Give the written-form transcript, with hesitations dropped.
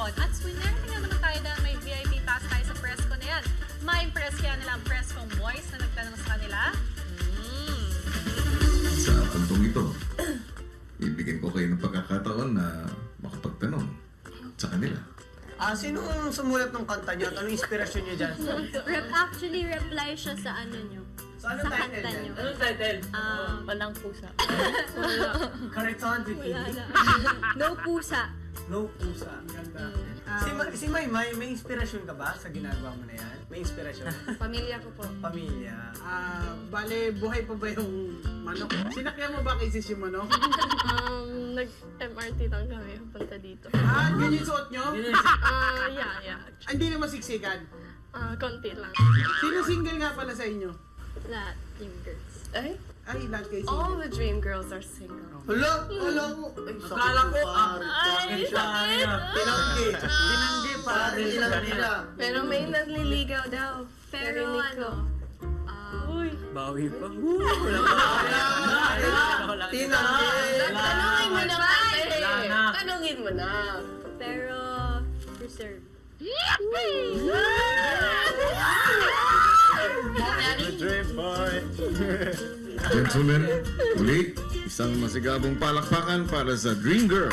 ngayon. At swinner, tingnan naman tayo dahil may VIP pass tayo sa Presko na yan. Ma-impress kaya nila ang Preskong boys na nagtanong sa kanila. Sa puntong ito, ibigyan ko kayo ng pagkakataon na makapagtanong sa kanila. Sinong sumulat ng kanta niyo? Anong inspirasyon niyo dyan? Actually, reply siya sa ano nyo. So, anong title kanta niya? nyo. Anong title? Walang pusa. Kariton, Vicky. No pusa. No pusa. Ganda. Si Maymay, may inspirasyon ka ba sa ginagawa mo na yan? May inspirasyon? Pamilya ko po. Pamilya. Bale, buhay pa ba yung manok? Sinakyan mo ba kay Sis yung manok? Nag-MRT lang kami punta dito. Ganyan yung suot nyo? Yeah. Hindi na masiksikan. Konti lang. Sino single nga pala sa inyo? Lahat yung girls. Ay, lahat kayo All single. the dream girls are single. Hala ko. Akala ko, Ay, sakit! Tinanggi pa. Tinanggi nila. Pero may nagliligaw daw. Pero Narinig ko. ano, Bawi pa. Tinanggi. Tanungin mo na kasi. Tanungin mo na. pero reserve. Gentlemen, muli, isang masigabong palakpakan para sa Dream Girl.